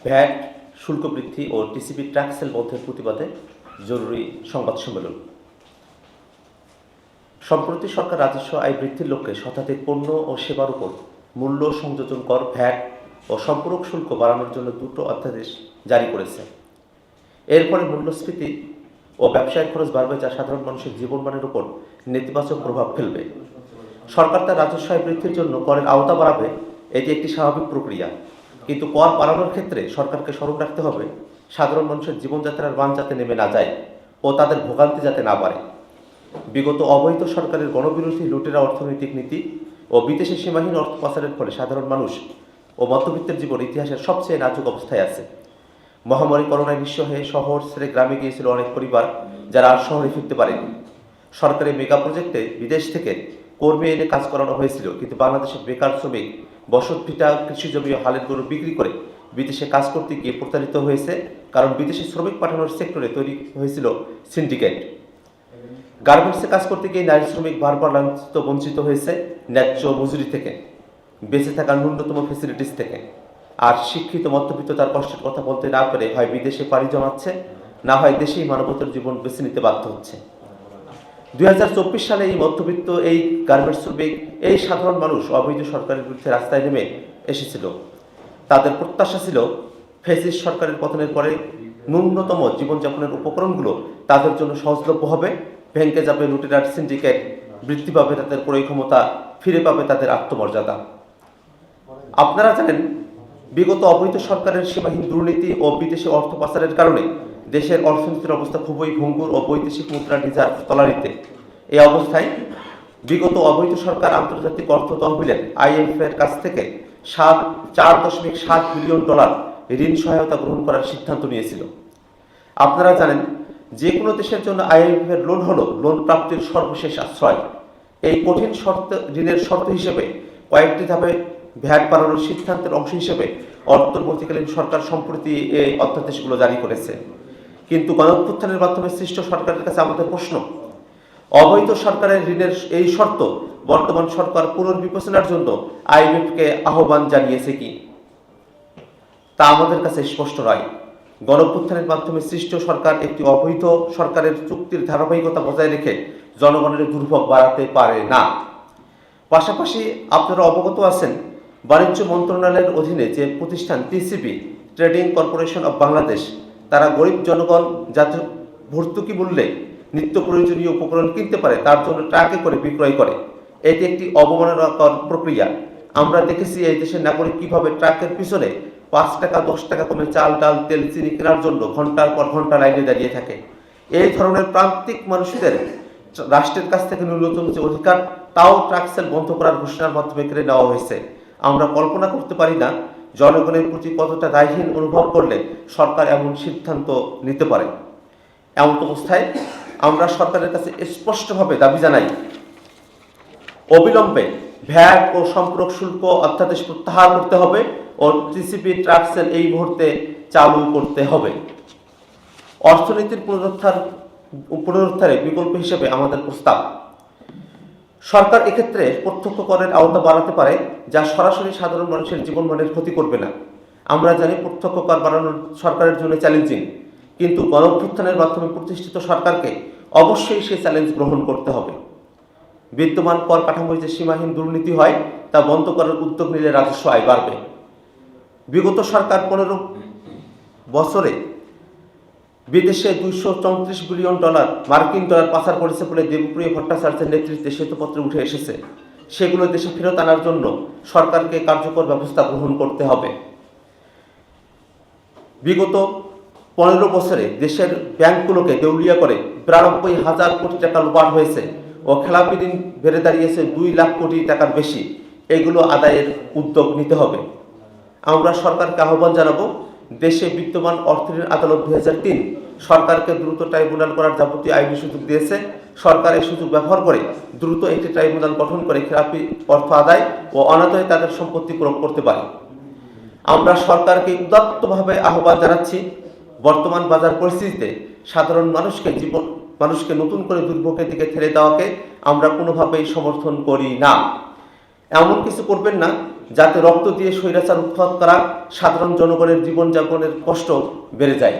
VAT শুল্ক বৃদ্ধি ও TCB ট্যাক্সের মধ্যে প্রতিবাদে জরুরি সংবাদ সম্মেলন। সম্প্রতি সরকার রাজস্ব আয় বৃদ্ধির লক্ষ্যে শতাধিক পণ্য ও সেবার উপর মূল্য সংযোজন কর, ভ্যাট ও সম্পূরক শুল্ক বাড়ানোর জন্য দুটো অধ্যাদেশ জারি করেছে। এর ফলে মূল্যস্ফীতি ও ব্যবসায়িক খরচ বাড়বে, যা সাধারণ মানুষের জীবনমানের উপর নেতিবাচক প্রভাব ফেলবে। সরকার তার রাজস্ব আয় বৃদ্ধির জন্য করের আওতা বাড়াবে, এটি একটি স্বাভাবিক প্রক্রিয়া। কিন্তু কর বাড়ানোর ক্ষেত্রে সরকারকে স্মরণ রাখতে হবে সাধারণ মানুষের জীবনযাত্রার মান যাতে নেমে না যায় ও তাদের ভোগান্তি যাতে না বাড়ে। বিগত অবৈধ সরকারের গণবিরোধী লুটেরা অর্থনৈতিক নীতি ও বিদেশে সীমাহীন অর্থ পাচারের ফলে সাধারণ মানুষ ও মধ্যবিত্তের জীবন ইতিহাসের সবচেয়ে নাজুক অবস্থায় আছে। মহামারী করোনায় নিঃস্ব হয়ে শহর ছেড়ে গ্রামে গিয়েছিল অনেক পরিবার, যারা আর শহরে ফিরতে পারেনি। সরকারি মেগা প্রজেক্টে বিদেশ থেকে কর্মী এনে কাজ করানো হয়েছিল, কিন্তু বাংলাদেশের বেকার শ্রমিক বসত ভিটা, কৃষি জমি ও হালের গরু বিক্রি করে বিদেশে কাজ করতে গিয়ে প্রতারিত হয়েছে, কারণ বিদেশে শ্রমিক পাঠানোর সেক্টরে তৈরি হয়েছিল সিন্ডিকেট। গার্মেন্টসে কাজ করতে গিয়ে নারী শ্রমিক বারবার লাঞ্ছিত বঞ্চিত হয়েছে ন্যায্য মজুরি থেকে, বেঁচে থাকার ন্যূনতম ফেসিলিটিস থেকে। আর শিক্ষিত মধ্যবিত্ত তার কষ্টের কথা বলতে না পেরে হয় বিদেশে পাড়ি জমাচ্ছে, না হয় দেশেই মানবতার জীবন বেছে নিতে বাধ্য হচ্ছে। 2024 সালে এই মধ্যবিত্ত, এই গার্মেন্টস শ্রমিক, এই সাধারণ মানুষ অবৈধ সরকারের বিরুদ্ধে রাস্তায় নেমে এসেছিল। তাদের প্রত্যাশা ছিল ফ্যাসিস্ট সরকারের পতনের পরে ন্যূনতম জীবনযাপনের উপকরণগুলো তাদের জন্য সহজলভ্য হবে, ভেঙে যাবে লুটেরার সিন্ডিকেট, বৃদ্ধি পাবে তাদের ক্রয় ক্ষমতা, ফিরে পাবে তাদের আত্মমর্যাদা। আপনারা জানেন, বিগত অবৈধ সরকারের সীমাহীন দুর্নীতি ও বিদেশি অর্থ পাচারের কারণে দেশের অর্থনীতির অবস্থা খুবই ভঙ্গুর ও বৈদেশিক মুদ্রা রিজার্ভ তলানিতে। এই অবস্থায় বিগত অবৈধ সরকার আন্তর্জাতিক অর্থ তহবিলের IMF এর কাছ থেকে $4.7 বিলিয়ন ঋণ সহায়তা গ্রহণ করার সিদ্ধান্ত নিয়েছিল। আপনারা জানেন, যে কোনো দেশের জন্য IMF এর লোন হলো লোন প্রাপ্তির সর্বশেষ আশ্রয়। এই কঠিন ঋণের শর্ত হিসেবে কয়েকটি ধাপে ভ্যাট বাড়ানোর সিদ্ধান্তের অংশ হিসেবে অন্তর্বর্তীকালীন সরকার সম্প্রতি এই অধ্যাদেশগুলো জারি করেছে। কিন্তু গণঅভ্যুত্থানের মাধ্যমে সৃষ্ট সরকারের কাছে আমাদের প্রশ্ন, অবৈধ সরকারের ঋণের এই শর্ত বর্তমান সরকার পুনর্বিবেচনার জন্য IMF-কে আহ্বান জানিয়েছে কি, তা আমাদের কাছে স্পষ্ট নয়। গণঅভ্যুত্থানের মাধ্যমে সৃষ্ট সরকার একটি অবৈধ সরকারের চুক্তির ধারাবাহিকতা বজায় রেখে জনগণের দুর্ভোগ বাড়াতে পারে না। পাশাপাশি আপনারা অবগত আছেন, বাণিজ্য মন্ত্রণালয়ের অধীনে যে প্রতিষ্ঠান TCB, trading corporation of Bangladesh, তারা গরিব জনগণ যাতে ভর্তুকি মূল্যে নিত্য প্রয়োজনীয় উপকরণ কিনতে পারে তার জন্য ট্রাকে করে বিক্রয় করে। এটি একটি অবমাননাকর প্রক্রিয়া। আমরা দেখেছি এই দেশের নাগরিক কিভাবে ট্রাকের পিছনে 5 টাকা 10 টাকা কমে চাল, ডাল, তেল, চিনি কেনার জন্য ঘন্টার পর ঘন্টা লাইনে দাঁড়িয়ে থাকে। এই ধরনের প্রান্তিক মানুষদের রাষ্ট্রের কাছ থেকে ন্যূনতম যে অধিকার, তাও ট্রাক সেল বন্ধ করার ঘোষণার মাধ্যমে কেড়ে নেওয়া হয়েছে। আমরা কল্পনা করতে পারি না জনগণের প্রতি কতটা দায়হীন অনুভব করলে সরকার এমন সিদ্ধান্ত নিতে পারে। এমন অবস্থায় আমরা সরকারের কাছে স্পষ্টভাবে দাবি জানাই, অবিলম্বে ভ্যাট ও সম্পূরক শুল্ক অধ্যাদেশ প্রত্যাহার করতে হবে ও TCB ট্রাক সেল এই মুহূর্তে চালু করতে হবে। অর্থনীতির পুনরুদ্ধারে বিকল্প হিসেবে আমাদের প্রস্তাব, সরকার এক্ষেত্রে প্রত্যক্ষ করের আওতা বাড়াতে পারে, যা সরাসরি সাধারণ মানুষের জীবনমানের ক্ষতি করবে না। আমরা জানি প্রত্যক্ষ কর বাড়ানো সরকারের জন্য চ্যালেঞ্জিং, কিন্তু গণঅভ্যুত্থানের মাধ্যমে প্রতিষ্ঠিত সরকারকে অবশ্যই সেই চ্যালেঞ্জ গ্রহণ করতে হবে। বিদ্যমান কর কাঠামোয় যে সীমাহীন দুর্নীতি হয় তা বন্ধ করার উদ্যোগ নিলে রাজস্ব আয় বাড়বে। বিগত সরকার 15 বছরে বিদেশে $234 বিলিয়ন মার্কিন ডলার পাচার করেছে বলে দেবপ্রিয় ভট্টাচার্যের নেতৃত্বে শ্বেতপত্রে উঠে এসেছে। সেগুলো দেশে ফেরত আনার জন্য সরকারকে কার্যকর ব্যবস্থা গ্রহণ করতে হবে। বিগত 15 বছরে দেশের ব্যাংকগুলোকে দেউলিয়া করে 92,000 কোটি টাকা লুপাট হয়েছে ও খেলাপি ঋণ বেড়ে দাঁড়িয়েছে 2 লাখ কোটি টাকার বেশি। এগুলো আদায়ের উদ্যোগ নিতে হবে। আমরা সরকারকে আহ্বান জানাবো, দেশে বিদ্যমান অর্থঋণ আদালত 2003 সরকারকে দ্রুত ট্রাইব্যুনাল করার যাবতীয় আইনি সুযোগ দিয়েছে। সরকার এই সুযোগ ব্যবহার করে দ্রুত একটি ট্রাইব্যুনাল গঠন করে খেলাপি অর্থ আদায় ও অনাদায়ে তাদের সম্পত্তি ক্রয় করতে পারে। আমরা সরকারকে উদাত্তভাবে আহ্বান জানাচ্ছি, বর্তমান বাজার পরিস্থিতিতে সাধারণ মানুষকে নতুন করে দুর্ভোগের দিকে ঠেলে দেওয়াকে আমরা কোনোভাবেই সমর্থন করি না। এমন কিছু করবেন না যাতে রক্ত দিয়ে স্বৈরাচার উৎখাত করা সাধারণ জনগণের জীবনযাপনের কষ্ট বেড়ে যায়।